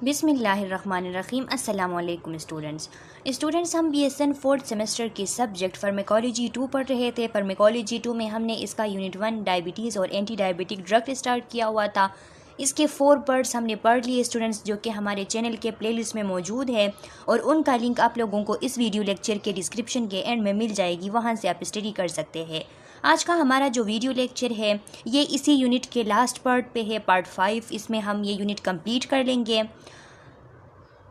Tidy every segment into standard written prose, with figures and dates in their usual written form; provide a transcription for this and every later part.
बिस्मिल्लाहिर्रहमानिर्रहीम। अस्सलाम वालेकुम स्टूडेंट्स हम BSN 4th सेमेस्टर के सब्जेक्ट फार्मेकोलॉजी 2 पढ़ रहे थे। फार्मेकोलॉजी 2 में हमने इसका यूनिट 1 डायबिटीज़ और एंटी डायबिटिक ड्रग स्टार्ट किया हुआ था। इसके 4 पार्ट्स हमने पढ़ लिए स्टूडेंट्स, जो कि हमारे चैनल के प्लेलिस्ट में मौजूद है और उनका लिंक आप लोगों को इस वीडियो लेक्चर के डिस्क्रिप्शन के एंड में मिल जाएगी, वहाँ से आप स्टडी कर सकते हैं। आज का हमारा जो वीडियो लेक्चर है ये इसी यूनिट के लास्ट पार्ट पे है, पार्ट 5। इसमें हम ये यूनिट कंप्लीट कर लेंगे।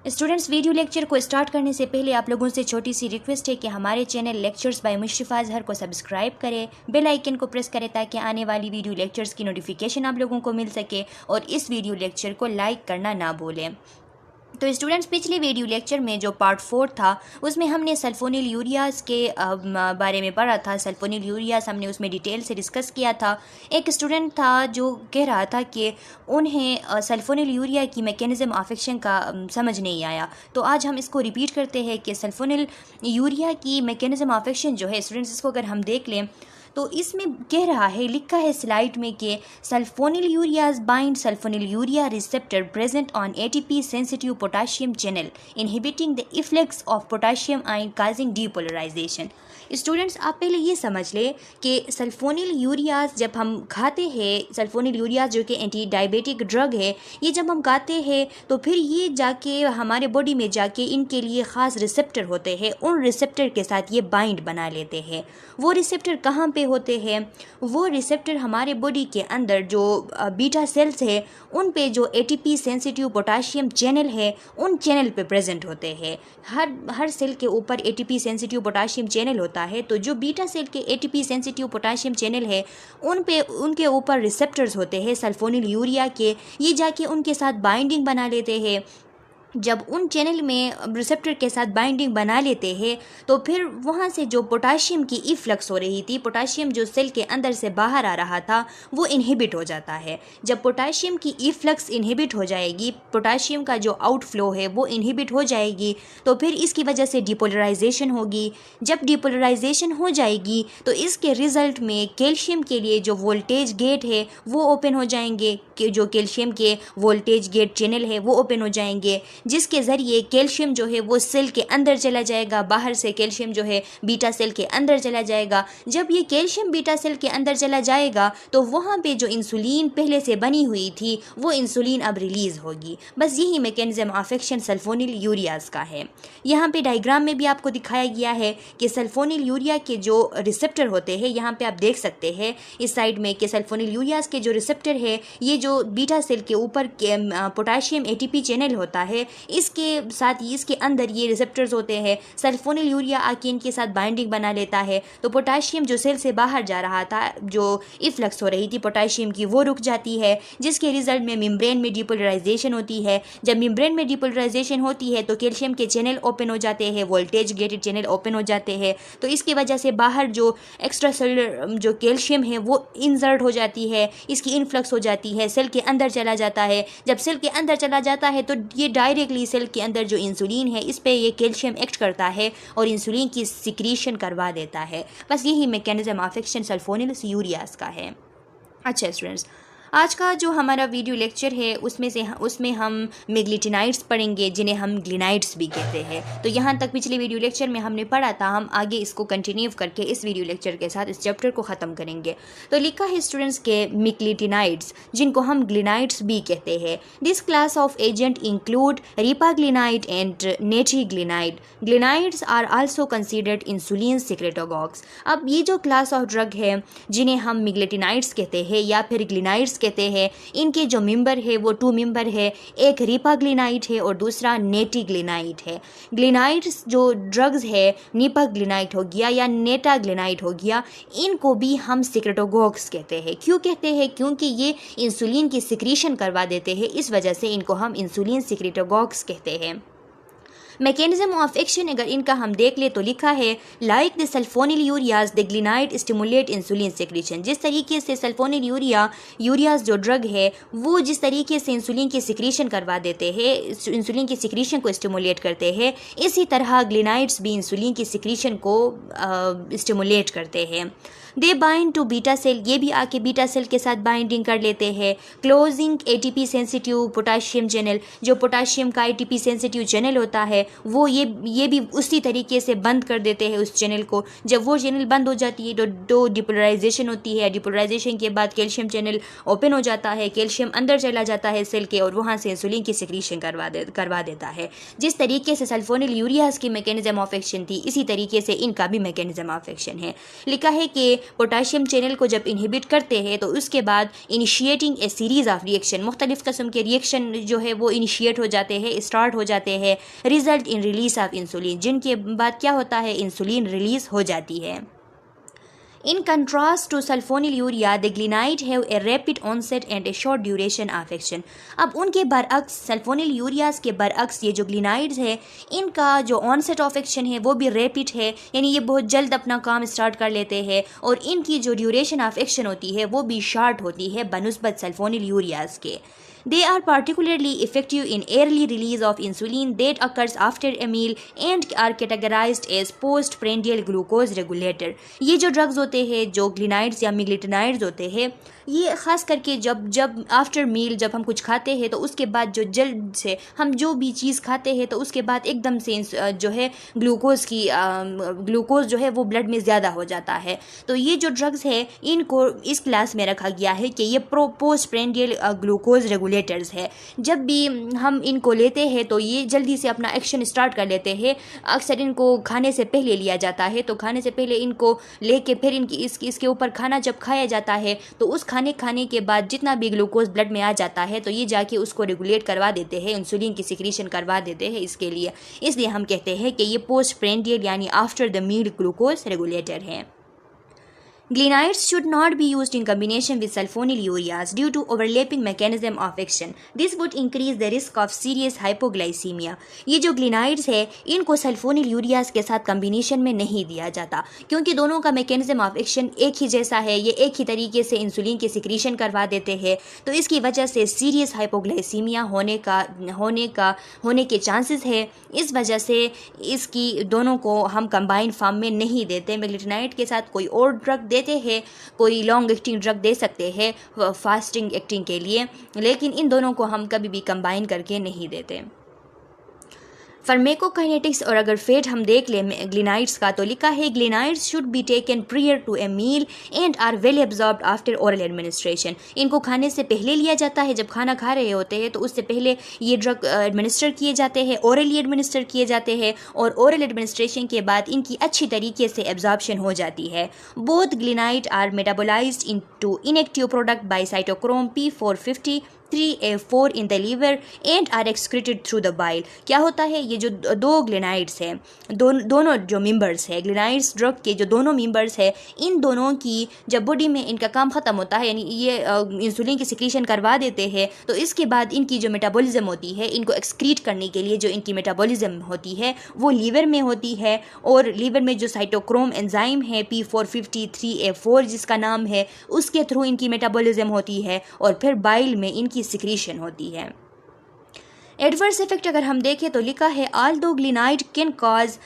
स्टूडेंट्स, वीडियो लेक्चर को स्टार्ट करने से पहले आप लोगों से छोटी सी रिक्वेस्ट है कि हमारे चैनल लेक्चर्स बाय मुशर्रफा अज़हर को सब्सक्राइब करें, बेल आइकन को प्रेस करें ताकि आने वाली वीडियो लेक्चर्स की नोटिफिकेशन आप लोगों को मिल सके, और इस वीडियो लेक्चर को लाइक करना ना भूलें। तो स्टूडेंट्स, पिछले वीडियो लेक्चर में जो पार्ट 4 था उसमें हमने सल्फोनिल यूरियाज़ के बारे में पढ़ा था। सल्फोनिल यूरियाज़ हमने उसमें डिटेल से डिस्कस किया था। एक स्टूडेंट था जो कह रहा था कि उन्हें सल्फोनिल यूरिया की मैकेनिज़्म ऑफ एक्शन का समझ नहीं आया। तो आज हम इसको रिपीट करते हैं कि सल्फोनिल यूरिया की मैकेनिज़्म ऑफ एक्शन जो है स्टूडेंट्स, इसको अगर हम देख लें तो इसमें कह रहा है, लिखा है स्लाइड में कि sulfonyl ureas bind sulfonyl urea receptor present on ATP sensitive potassium channel inhibiting the efflux of potassium ion causing depolarisation. Students, आप पहले ये समझ लें कि सल्फोनिल यूरियाज जब हम खाते हैं, सल्फोनिल यूरियाज जो कि एंटी डायबिटिक ड्रग है, ये जब हम खाते हैं तो फिर ये जाके हमारे बॉडी में जाके इनके लिए ख़ास रिसेप्टर होते हैं, उन रिसेप्टर के साथ ये बाइंड बना लेते हैं। वो रिसेप्टर कहाँ पे होते हैं? वो रिसेप्टर हमारे बॉडी के अंदर जो बीटा सेल्स है उन पे जो ATP सेंसिटिव पोटाशियम चैनल है उन चैनल पे प्रेजेंट होते हैं। हर सेल के ऊपर ATP सेंसिटिव पोटाशियम चैनल होता है। तो जो बीटा सेल के ATP सेंसिटिव पोटाशियम चैनल है उन पे उनके ऊपर रिसेप्टर्स होते हैं सल्फोनिल यूरिया के। ये जाके उनके साथ बाइंडिंग बना लेते हैं। जब उन चैनल में रिसेप्टर के साथ बाइंडिंग बना लेते हैं तो फिर वहाँ से जो पोटाशियम की इफ्लक्स हो रही थी, पोटाशियम जो सेल के अंदर से बाहर आ रहा था, वो इनहिबिट हो जाता है। जब पोटाशियम की इफ्लक्स इनहिबिट हो जाएगी, पोटाशियम का जो आउटफ्लो है वो इनहिबिट हो जाएगी, तो फिर इसकी वजह से डिपोलराइजेशन होगी। जब डिपोलराइजेशन हो जाएगी तो इसके रिज़ल्ट में कैल्शियम के लिए जो वोल्टेज गेट है वो ओपन हो जाएंगे, कि जो कैल्शियम के वोल्टेज गेट चैनल है वो ओपन हो जाएंगे, जिसके ज़रिए कैल्शियम जो है वो सेल के अंदर चला जाएगा। बाहर से कैल्शियम जो है बीटा सेल के अंदर चला जाएगा। जब ये कैल्शियम बीटा सेल के अंदर चला जाएगा तो वहाँ पे जो इंसुलिन पहले से बनी हुई थी वो इंसुलिन अब रिलीज़ होगी। बस यही मैकेनिज़्म ऑफ एक्शन सल्फोनिल यूरियाज़ का है। यहाँ पे डायग्राम में भी आपको दिखाया गया है कि सल्फोनिल यूरिया के जो रिसेप्टर होते हैं, यहाँ पे आप देख सकते हैं इस साइड में कि सल्फोनिल यूरियाज़ के जो रिसेप्टर है, ये जो बीटा सेल के ऊपर पोटाशियम ATP चैनल होता है, इसके साथ ही इसके अंदर ये रिसेप्टर्स होते हैं। सल्फोनिल यूरिया आके इनके साथ बाइंडिंग बना लेता है तो पोटाशियम जो सेल से बाहर जा रहा था, जो इफ्लक्स हो रही थी पोटाशियम की, वो रुक जाती है, जिसके रिजल्ट में मेम्ब्रेन में डिपोलराइजेशन होती है। जब मेम्ब्रेन में डिपोलराइजेशन होती है तो कैल्शियम के चैनल ओपन हो जाते हैं, वोल्टेज गेटेड चैनल ओपन हो जाते हैं। तो इसकी वजह से बाहर जो एक्स्ट्रा सेलुलर जो कैल्शियम है वो इंसर्ट हो जाती है, इसकी इन्फ्लक्स हो जाती है, सेल के अंदर चला जाता है। जब सेल के अंदर चला जाता है तो ये डायरेक्टली सेल के अंदर जो इंसुलिन है इस पे ये कैल्शियम एक्ट करता है और इंसुलिन की सिक्रीशन करवा देता है। बस यही mechanism of action sulphonyl ureas का है। अच्छा स्टूडेंट्स, आज का जो हमारा वीडियो लेक्चर है उसमें हम मेग्लिटिनाइड्स पढ़ेंगे, जिन्हें हम ग्लिनाइड्स भी कहते हैं। तो यहाँ तक पिछले वीडियो लेक्चर में हमने पढ़ा था, हम आगे इसको कंटिन्यू करके इस वीडियो लेक्चर के साथ इस चैप्टर को ख़त्म करेंगे। तो लिखा है स्टूडेंट्स के मेग्लिटिनाइड्स, जिनको हम ग्लिनाइड्स भी कहते हैं। This class of agent include repaglinide and nateglinide. Glinides are also considered insulin secretagogues. अब ये जो क्लास ऑफ ड्रग है जिन्हें हम मेग्लिटिनाइड्स कहते हैं या फिर ग्लिनाइड्स कहते हैं, इनके जो मेंबर है वो 2 मेंबर है, एक रिपाग्लिनाइड है और दूसरा नेटिग्लिनाइड है। ग्लिनाइड्स जो ड्रग्स है, निपाग्लिनाइड हो गया या नेटाग्लिनाइड हो गया, इनको भी हम सिक्रेटोगॉग्स कहते हैं। क्यों कहते हैं? क्योंकि ये इंसुलिन की सिक्रीशन करवा देते हैं, इस वजह से इनको हम इंसुलिन सिक्रेटोगॉग्स कहते हैं। मैकेनिज्म ऑफ एक्शन अगर इनका हम देख ले तो लिखा है like the sulfonyl ureas the glinide stimulate insulin secretion. जिस तरीके से सल्फोनिल यूरियाज जो ड्रग है वो जिस तरीके से इंसुलिन की सिक्रीशन करवा देते हैं, इंसुलिन की सिक्रीशन को स्टिमुलेट करते हैं, इसी तरह ग्लिनाइड्स भी इंसुलिन की सिक्रीशन को स्टिमुलेट करते हैं। They bind to beta cell, ये भी आके बीटा सेल के साथ बाइंडिंग कर लेते हैं। Closing ATP sensitive potassium channel, जो पोटाशियम का एटीपी सेंसिटिव चैनल होता है वो ये भी उसी तरीके से बंद कर देते हैं उस चैनल को। जब वो चैनल बंद हो जाती है तो डिपोलराइजेशन होती है। डिपोलराइजेशन के बाद कैल्शियम चैनल ओपन हो जाता है, कैल्शियम अंदर चला जाता है सेल के और वहाँ से इंसुलिन की सिक्रीशन करवा देता है। जिस तरीके से सल्फोनिल यूरियाज की मैकेनिज्म ऑफ एक्शन थी, इसी तरीके से इनका भी मैकेनिज्म ऑफ एक्शन है। लिखा है कि पोटाशियम चैनल को जब इनहिबिट करते हैं तो उसके बाद initiating A series of reaction, मुख्तलिफ किस्म के रिएक्शन जो है वो इनिशिएट हो जाते हैं, स्टार्ट हो जाते हैं, result in release of insulin, जिनके बाद क्या होता है, इंसुलिन रिलीज हो जाती है। In contrast to sulfonylurea, the glenide have a rapid onset and a short duration of action. अब उनके बरअक्स सल्फोनिलयूरियाज के बरअक्स ये जो ग्लिनाइड्स है, इनका जो ऑनसेट ऑफ एक्शन है वो भी रैपिड है, यानी ये बहुत जल्द अपना काम स्टार्ट कर लेते हैं और इनकी जो ड्यूरेशन ऑफ एक्शन होती है वो भी शार्ट होती है बनिस्बत सल्फोनिलयूरियाज के। They are particularly effective in early release of insulin that occurs after a meal and are categorized as postprandial glucose regulator. ये जो ड्रग्स होते हैं, जो ग्लिनाइड्स या मिग्लिटनाइड्स होते हैं, ये ख़ास करके जब आफ्टर मील जब हम कुछ खाते हैं तो उसके बाद जो जल्द से हम जो भी चीज़ खाते हैं तो उसके बाद एकदम से जो है ग्लूकोज जो है वो ब्लड में ज़्यादा हो जाता है। तो ये जो ड्रग्स है इनको इस क्लास में रखा गया है कि ये पोस्टप्रेंडियल ग्लूकोज रेगुलेटर्स है। जब भी हम इनको लेते हैं तो ये जल्दी से अपना एक्शन स्टार्ट कर लेते हैं। अक्सर इनको खाने से पहले लिया जाता है, तो खाने से पहले इनको लेके फिर इसके ऊपर खाना जब खाया जाता है तो उस खाने के बाद जितना भी ग्लूकोज ब्लड में आ जाता है तो ये जाके उसको रेगुलेट करवा देते हैं, इंसुलिन की सिक्रीशन करवा देते हैं। इसलिए हम कहते हैं कि ये पोस्टप्रेंडियल यानी after the meal glucose regulator है। Glenides should not be used in combination with sulfonylureas due to overlapping mechanism of action. This would increase the risk of serious hypoglycemia. ये जो ग्लिनाइड्स है इनको सल्फोनिलयूरियाज के साथ कम्बिनेशन में नहीं दिया जाता क्योंकि दोनों का मैकेनिज्म ऑफ एक्शन एक ही जैसा है, ये एक ही तरीके से इंसुलिन की सिक्रीशन करवा देते हैं, तो इसकी वजह से सीरियस हाइपोग्लाइसीमिया होने के चांसेस है। इस वजह से इसकी दोनों को हम कंबाइंड फॉर्म में नहीं देते। मेग्लिटनाइड के साथ कोई और ड्रग देते हैं, कोई लॉन्ग एक्टिंग ड्रग दे सकते हैं फास्टिंग एक्टिंग के लिए, लेकिन इन दोनों को हम कभी भी कंबाइन करके नहीं देते। फार्मेकोकाइनेटिक्स और अगर फेट हम देख लें ग्लिनाइड्स का तो लिखा है glinides should be taken prior to a meal and are well absorbed after oral administration. इनको खाने से पहले लिया जाता है, जब खाना खा रहे होते हैं तो उससे पहले ये ड्रग एडमिनिस्टर किए जाते हैं, ओरली एडमिनिस्टर किए जाते हैं और ओरल एडमिनिस्ट्रेशन के बाद इनकी अच्छी तरीके से एब्जॉर्प्शन हो जाती है। Both glinide are metabolised into inactive product by cytochrome P450 3A4 in the liver and are excreted through the bile. क्या होता है, ये जो दो ग्लिनाइड्स हैं, दोनों जो मेंबर्स है ग्लिनाइड्स ड्रग के जो दोनों मेंबर्स है, इन दोनों की जब बॉडी में इनका काम ख़त्म होता है, यानी ये इंसुलिन की सिक्रीशन करवा देते हैं, तो इसके बाद इनकी जो मेटाबॉलिज्म होती है, इनको एक्सक्रीट करने के लिए जो इनकी मेटाबॉलिज्म होती है वो लीवर में होती है और लीवर में जो साइटोक्रोम एंजाइम है P450 3A4 जिसका नाम है, उसके थ्रू इनकी मेटाबॉलिज्म होती है और फिर बाइल में इनकी सिक्रीशन होती है। एडवर्स इफेक्ट अगर हम देखें तो लिखा है although glinide can cause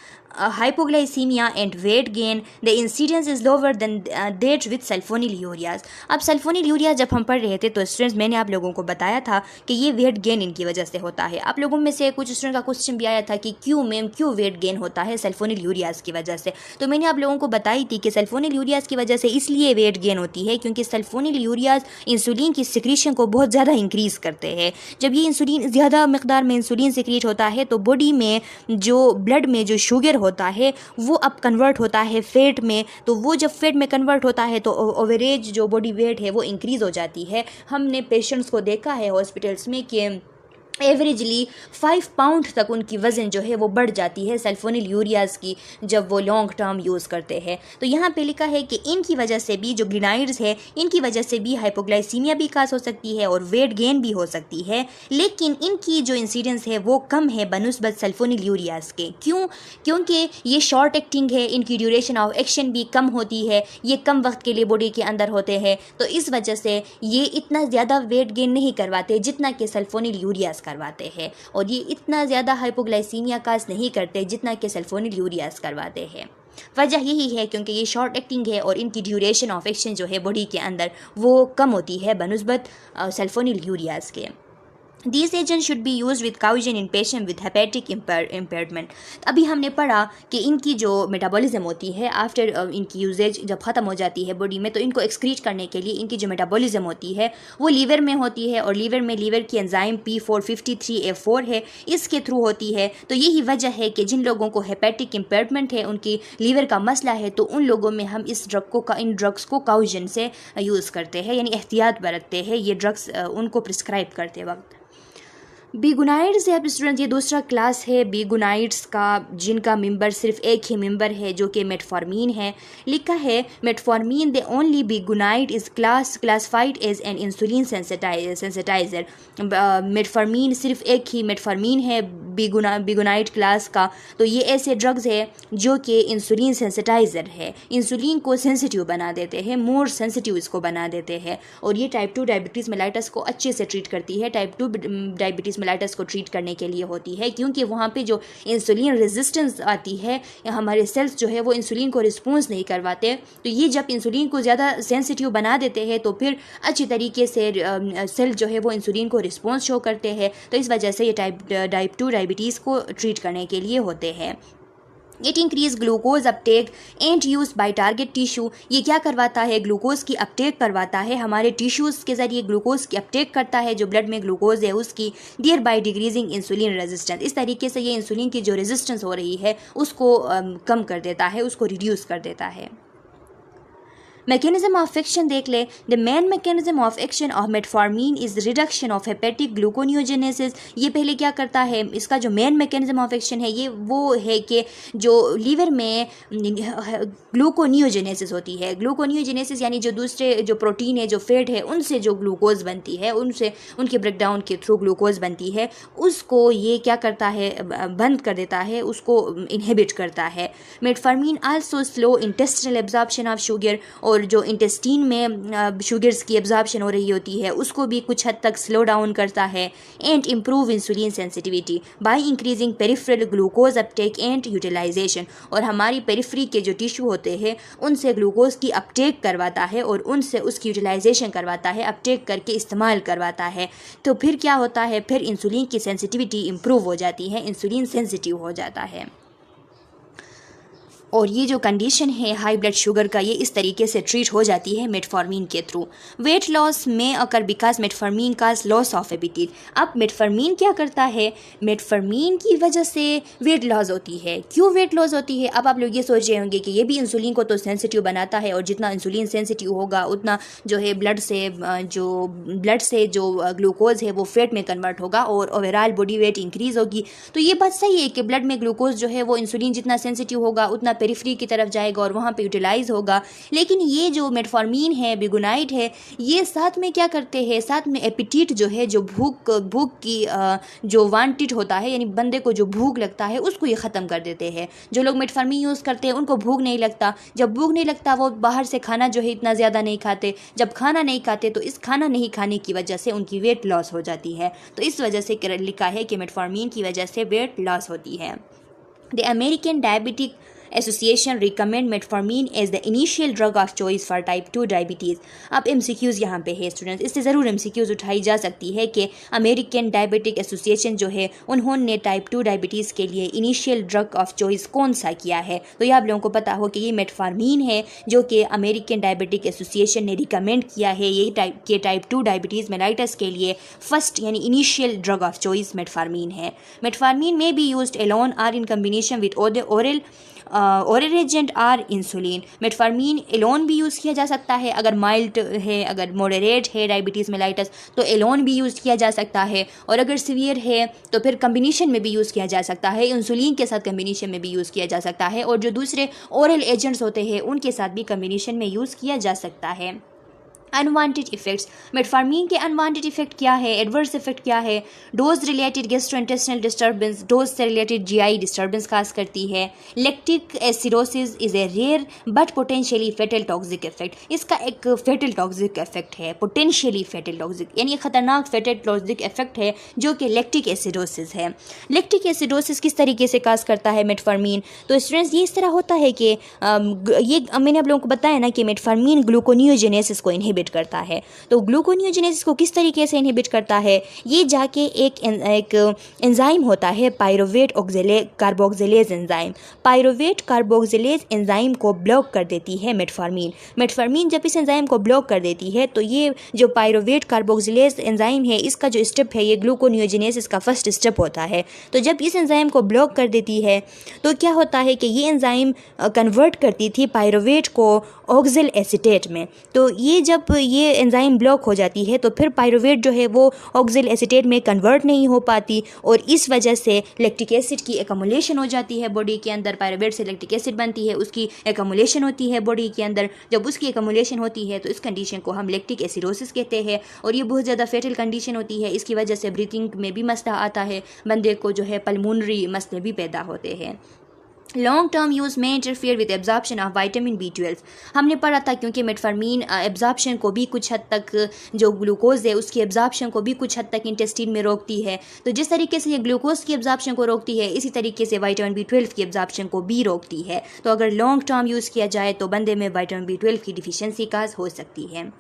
hypoglycemia and weight gain, the incidence is lower than that with sulfonylureas. अब सल्फोनिलयूरिया जब हम पढ़ रहे थे तो स्टूडेंट्स मैंने आप लोगों को बताया था कि ये वेट गेन इनकी वजह से होता है। आप लोगों में से कुछ स्टूडेंट का क्वेश्चन भी आया था कि क्यों वेट गेन होता है सल्फोनिलयूरियाज की वजह से, तो मैंने आप लोगों को बताई थी कि सल्फोनिलयूरियाज की वजह से इसलिए वेट गेन होती है क्योंकि सल्फोनिलयूरियाज इंसुलिन की सिक्रीशन को बहुत ज़्यादा इंक्रीज़ करते हैं। जब ये इंसुलिन ज़्यादा मकदार में इंसुलिन सिक्रीट होता है तो बॉडी में जो ब्लड में जो शुगर होता है वो अब कन्वर्ट होता है फैट में, तो वो जब फैट में कन्वर्ट होता है तो ओवरेज जो बॉडी वेट है वो इंक्रीज़ हो जाती है। हमने पेशेंट्स को देखा है हॉस्पिटल्स में कि एवरेजली 5 पाउंड तक उनकी वज़न जो है वो बढ़ जाती है सल्फोनिलयूरियाज की जब वो लॉन्ग टर्म यूज़ करते हैं। तो यहाँ पे लिखा है कि इनकी वजह से भी जो ग्लिनाइड्स है इनकी वजह से भी हाइपोग्लाइसीमिया भी काज हो सकती है और वेट गेन भी हो सकती है, लेकिन इनकी जो इंसिडेंस है वो कम है बनिस्बत सल्फोनिलयूरियाज के। क्योंकि ये शॉर्ट एक्टिंग है, इनकी ड्यूरेशन ऑफ एक्शन भी कम होती है, ये कम वक्त के लिए बॉडी के अंदर होते हैं, तो इस वजह से ये इतना ज़्यादा वेट गेन नहीं करवाते जितना कि सल्फोनिलयूरियाज करवाते हैं और ये इतना ज़्यादा हाइपोग्लाइसीमिया काज नहीं करते जितना कि सल्फोनिलयूरियाज करवाते हैं। वजह यही है क्योंकि ये शॉर्ट एक्टिंग है और इनकी ड्यूरेशन ऑफ एक्शन जो है बॉडी के अंदर वो कम होती है बनस्बत सल्फोनिल यूरियाज के। These agents should be used with caution in patient with hepatic impairment। अभी हमने पढ़ा कि इनकी जो मेटाबॉलिज्म होती है आफ्टर इनकी यूजेज जब ख़त्म हो जाती है बॉडी में, तो इनको एक्सक्रीट करने के लिए इनकी जो मेटाबॉलिज्म होती है वो लीवर में होती है, और लीवर में लीवर की एंजाइम P453A4 है, इसके थ्रू होती है। तो यही वजह है कि जिन लोगों को हेपेटिक इम्पेयरमेंट है, उनकी लीवर का मसला है, तो उन लोगों में हम इन ड्रग्स को काउजन से यूज़ करते हैं, यानी एहतियात बरतते हैं ये ड्रग्स उनको प्रिस्क्राइब करते वक्त। बीगुनाइड्स है अब स्टूडेंट, ये दूसरा क्लास है बीगुनाइड्स का, जिनका मेंबर सिर्फ एक ही मेंबर है जो कि मेटफॉर्मिन है। लिखा है metformin the only biguanide is classified as an insulin sensitiser. मेटफॉर्मिन सिर्फ एक ही मेटफॉर्मिन है बीगुनाइड क्लास का, तो ये ऐसे ड्रग्स है जो कि इंसुलिन सेंसिटाइजर है, इंसुलिन को सेंसिटिव बना देते हैं, मोर सेंसिटिव इसको बना देते हैं, और ये टाइप 2 डायबिटीज़ मेलाइटस को अच्छे से ट्रीट करती है। टाइप 2 डायबिटीज़ मेलाइटस को ट्रीट करने के लिए होती है, क्योंकि वहाँ पे जो इंसुलिन रेजिस्टेंस आती है, हमारे सेल्स जो है वो इंसुलिन को रिस्पॉन्स नहीं करवाते, तो ये जब इंसुलिन को ज़्यादा सेंसिटिव बना देते हैं तो फिर अच्छी तरीके से सेल जो है वो इंसुलिन को रिस्पॉन्स शो करते हैं। तो इस वजह से ये टाइप 2 डायबिटीज़ को ट्रीट करने के लिए होते हैं। It increase glucose uptake and use by target tissue. ये क्या करवाता है, ग्लूकोज की अपटेक करवाता है, हमारे टिश्यूज़ के ज़रिए ग्लूकोज की अपटेक करता है, जो ब्लड में ग्लूकोज है उसकी, there by decreasing insulin resistance. इस तरीके से ये इंसुलिन की जो रेजिस्टेंस हो रही है उसको कम कर देता है, उसको रिड्यूस कर देता है। मैकेनिज्म ऑफ एक्शन देख ले। The main mechanism of action of metformin is reduction of hepatic gluconeogenesis. ये पहले क्या करता है, इसका जो मेन मैकेनिज्म ऑफ एक्शन है ये वो है कि जो लीवर में ग्लूकोनियोजेनेसिस होती है, ग्लूकोनियोजेनेसिस यानी जो दूसरे जो प्रोटीन है, जो फैट है, उनसे जो ग्लूकोज बनती है, उनसे उनके ब्रेकडाउन के थ्रू ग्लूकोज बनती है, उसको ये क्या करता है, बंद कर देता है, उसको इनहिबिट करता है। Metformin also slow intestinal absorption of sugar, और जो इंटेस्टीन में शुगर्स की एब्जॉर्प्शन हो रही होती है उसको भी कुछ हद तक स्लो डाउन करता है। And improve insulin sensitivity by increasing peripheral glucose uptake and utilisation. और हमारी पेरिफेरी के जो टिश्यू होते हैं उनसे ग्लूकोज की अपटेक करवाता है और उनसे उसकी यूटिलाइजेशन करवाता है, अपटेक करके इस्तेमाल करवाता है। तो फिर क्या होता है, फिर इंसुलिन की सेंसिटिविटी इम्प्रूव हो जाती है, इंसुलिन सेंसिटिव हो जाता है। और ये जो कंडीशन है हाई ब्लड शुगर का, ये इस तरीके से ट्रीट हो जाती है मेटफॉर्मिन के थ्रू। वेट लॉस में अकर बिकॉज मेटफॉर्मिन का लॉस ऑफ एपेटाइट। अब मेटफॉर्मिन क्या करता है, मेटफॉर्मिन की वजह से वेट लॉस होती है। क्यों वेट लॉस होती है, अब आप लोग ये सोच रहे होंगे कि ये भी इंसुलिन को तो सेंसिटिव बनाता है, और जितना इंसुलिन सेंसिटिव होगा उतना जो है ब्लड से जो ग्लूकोज है वो फैट में कन्वर्ट होगा और ओवरऑल बॉडी वेट इंक्रीज होगी। तो ये बात सही है कि ब्लड में ग्लूकोज जो है वो इंसुलिन जितना सेंसिटिव होगा उतना पेरिफेरी की तरफ जाएगा और वहाँ पे यूटिलाइज होगा। लेकिन ये जो मेटफॉर्मिन है, बिगुनाइड है, ये साथ में क्या करते हैं, साथ में एपिटीट जो है, जो भूख की जो वांटेड होता है, यानी बंदे को जो भूख लगता है उसको ये ख़त्म कर देते हैं। जो लोग मेटफॉर्मिन यूज़ करते हैं उनको भूख नहीं लगता, जब भूख नहीं लगता वो बाहर से खाना जो है इतना ज़्यादा नहीं खाते, जब खाना नहीं खाते तो इस खाना नहीं खाने की वजह से उनकी वेट लॉस हो जाती है। तो इस वजह से लिखा है कि मेटफॉर्मिन की वजह से वेट लॉस होती है। The American diabetic association recommend metformin as the initial drug of choice for type 2 diabetes. अब MCQs यहाँ पे है स्टूडेंट्स, इससे ज़रूर MCQs उठाई जा सकती है कि अमेरिकन डायबिटिक एसोसिएशन जो है उन्होंने टाइप 2 डायबिटीज़ के लिए इनिशियल ड्रग ऑफ चॉइस कौन सा किया है। तो ये आप लोगों को पता हो कि ये मेटफॉर्मिन है जो कि अमेरिकन डायबिटिक एसोसिएशन ने रिकमेंड किया है, ये टाइप 2 डायबिटीज़ मेलाइटस के लिए फर्स्ट यानी initial drug of choice metformin है। Metformin may be used alone और in combination with oral agent or insulin. Metformin alone भी यूज़ किया जा सकता है, अगर माइल्ड है, अगर मॉडरेट है डायबिटीज़ मेलाइटस तो एलोन भी यूज़ किया जा सकता है, और अगर सीवियर है तो फिर कम्बिनेशन में भी यूज़ किया जा सकता है, इंसुलिन के साथ कम्बिनेशन में भी यूज़ किया जा सकता है, और जो दूसरे ओरल एजेंट्स होते हैं उनके साथ भी कम्बिनेशन में यूज़ किया जा सकता है। Unwanted effects. मेटफॉर्मिन के अनवांटेड इफेक्ट क्या है, एडवर्स इफेक्ट क्या है? Dose related gastrointestinal disturbance, dose से रिलेटेड जीआई डिस्टर्बेंस काज करती है। Lactic acidosis is a rare but potentially fatal toxic effect. इसका एक फेटल टॉक्सिक इफेक्ट है, पोटेंशियली फेटल टॉक्सिक यानी खतरनाक फेटल टॉक्सिक इफेक्ट है जो कि लैक्टिक एसिडोसिस है। लैक्टिक एसिडोसिस किस तरीके से काज करता है मेटफॉर्मिन? तो स्टूडेंट्स ये इस तरह होता है कि ये मैंने आप लोगों को बताया ना कि मेटफॉर्मिन ग्लूकोनियोजेनेसिस को इनहिबिट करता है। तो ग्लूकोनियोजेनेसिस को किस तरीके से इनहिबिट करता है? ये जाके एक एंजाइम होता है pyruvate carboxylase enzyme. Pyruvate carboxylase enzyme को ब्लॉक कर देती है मेटफॉर्मिन। मेटफॉर्मिन जब इस एंजाइम को ब्लॉक कर देती है तो ये जो पायरोवेट कार्बोक्सिलेज एंजाइम है इसका जो स्टेप है ये ग्लूकोनियोजेनेसिस का फर्स्ट स्टेप होता है। तो जब इस एंजाइम को ब्लॉक कर देती है तो क्या होता है कि ये एंजाइम कन्वर्ट करती थी पायरोवेट को ऑक्सिल एसीटेट में। तो ये जब ये एंजाइम ब्लॉक हो जाती है तो फिर पायरोवेट जो है वो ऑक्सिल एसीटेट में कन्वर्ट नहीं हो पाती और इस वजह से लैक्टिक एसिड की एकमुलेशन हो जाती है बॉडी के अंदर। पायरोवेट से लैक्टिक एसिड बनती है, उसकी एकमुलेशन होती है बॉडी के अंदर। जब उसकी एकमुलेशन होती है तो इस कंडीशन को हम लैक्टिक एसिडोसिस कहते हैं और ये बहुत ज़्यादा फेटल कंडीशन होती है। इसकी वजह से ब्रीथिंग में भी मसला आता है, बंदे को जो है पल्मोनरी मसले भी पैदा होते हैं। लॉन्ग टर्म यूज़ में interfere with absorption of vitamin B12। हमने पढ़ा था क्योंकि मेटफॉर्मिन एब्जॉर्प्शन को भी कुछ हद तक, जो ग्लूकोज है उसकी एब्जॉर्प्शन को भी कुछ हद तक इंटेस्टाइन में रोकती है। तो जिस तरीके से ये ग्लूकोज की एब्जॉर्प्शन को रोकती है इसी तरीके से विटामिन B12 की एब्जॉर्प्शन को भी रोकती है। तो अगर लॉन्ग टर्म यूज़ किया जाए तो बंदे में विटामिन B12 की डिफिशियंसी का हो सकती है।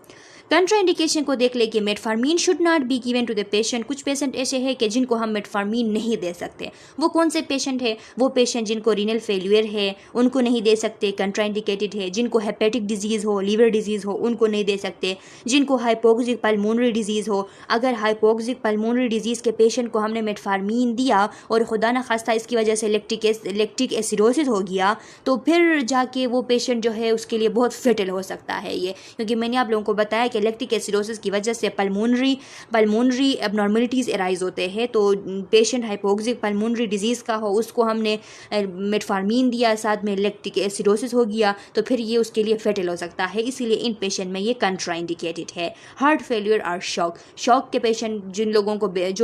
कंट्राइंडिकेशन को देख ले कि metformin should not be given to the patient. कुछ पेशेंट ऐसे हैं कि जिनको हम मेटफॉर्मिन नहीं दे सकते। वो कौन से पेशेंट है? वो पेशेंट जिनको रीनल फेलियर है उनको नहीं दे सकते, कंट्राइंडिकेटेड है। जिनको हेपेटिक डिजीज़ हो, लीवर डिजीज़ हो उनको नहीं दे सकते। जिनको हाइपोक्सिक पल्मोनरी डिजीज़ हो, अगर हाइपोक्सिक पल्मोनरी डिजीज़ के पेशेंट को हमने मेटफॉर्मिन दिया और खुदा न खास्ता इसकी वजह से लैक्टिक एसिडोसिस हो गया तो फिर जाके वो पेशेंट जो है उसके लिए बहुत फेटल हो सकता है ये। क्योंकि मैंने आप लोगों को बताया कि लैक्टिक एसिडोसिस की वजह से पल्मोनरी एबनॉर्मलिटीज़ एराइज होते हैं। तो पेशेंट हाइपोक्सिक पल्मोनरी डिजीज़ का हो उसको हमने मेटफॉर्मिन दिया, साथ में लैक्टिक एसिडोसिस हो गया तो फिर ये उसके लिए फेटल हो सकता है। इसीलिए इन पेशेंट में ये कंट्राइंडिकेटेड है। हार्ट फेलियर और शॉक के पेशेंट, जो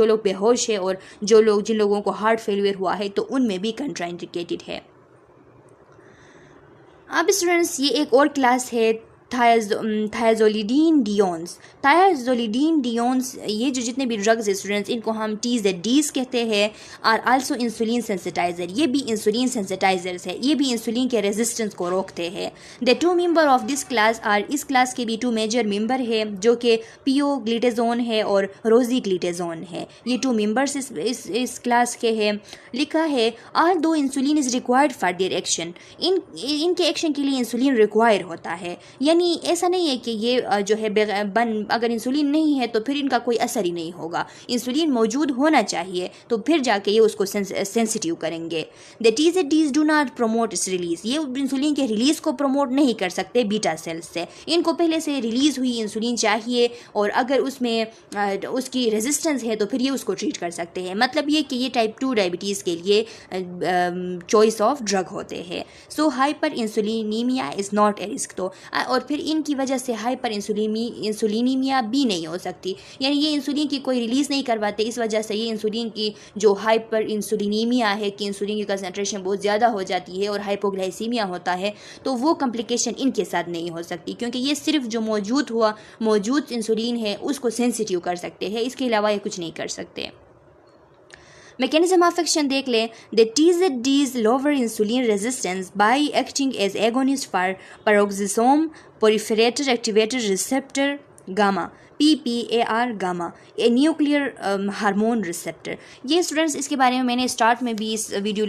लोग बेहोश है और जिन लोगों को हार्ट फेलियर हुआ है तो उनमें भी कंट्राइंडिकेटेड है। अब स्टूडेंट्स ये एक और क्लास है थायाजोलिडीन डियोन्स। थायाजोलिडीन डियोन्स ये जो जितने भी ड्रग्स है स्टूडेंट्स इनको हम TZDs कहते हैं और आल्सो इंसुलिन सेंसिटाइजर। ये भी इंसुलिन सेंसिटाइजर्स है, ये भी इंसुलिन के रेजिस्टेंस को रोकते हैं। The two member of this class are, इस क्लास के भी टू मेजर मेंबर है जो कि पियोग्लिटेजोन है और रोजीग्लिटेजोन है। ये टू मेंबर्स इस क्लास के हैं। लिखा है आल दो insulin is required for their action. इनके एक्शन के लिए इंसुलिन रिक्वायर होता है। यानी ऐसा नहीं है कि ये जो है अगर इंसुलिन नहीं है तो फिर इनका कोई असर ही नहीं होगा। इंसुलिन मौजूद होना चाहिए तो फिर जाके ये उसको सेंसिटिव करेंगे। The TZDs do not promote it's release. ये इंसुलिन के रिलीज को प्रमोट नहीं कर सकते बीटा सेल्स से। इनको पहले से रिलीज हुई इंसुलिन चाहिए और अगर उसमें उसकी रेजिस्टेंस है तो फिर ये उसको ट्रीट कर सकते हैं। मतलब ये कि ये टाइप 2 डायबिटीज़ के लिए चॉइस ऑफ ड्रग होते हैं। So hyperinsulinaemia is not a risk. तो और फिर इनकी वजह से हाइपर इंसुलिनीमिया भी नहीं हो सकती। यानी ये इंसुलिन की कोई रिलीज़ नहीं करवाते, इस वजह से ये इंसुलिन की जो हाइपर इंसुलिनीमिया है कि इंसुलिन की कंसंट्रेशन बहुत ज़्यादा हो जाती है और हाइपोग्लाइसीमिया होता है तो वो कॉम्प्लिकेशन इनके साथ नहीं हो सकती क्योंकि ये सिर्फ जो मौजूद इंसुलिन है उसको सेंसिटिव कर सकते हैं, इसके अलावा ये कुछ नहीं कर सकते। मैकेनिज्म ऑफ एक्शन देख लें। The TZDs lower insulin resistance by acting as agonist for peroxisome proliferator activator receptor gamma PPAR gamma, a nuclear hormone receptor. ये स्टूडेंट्स इसके बारे में मैंने स्टार्ट में भी इस वीडियो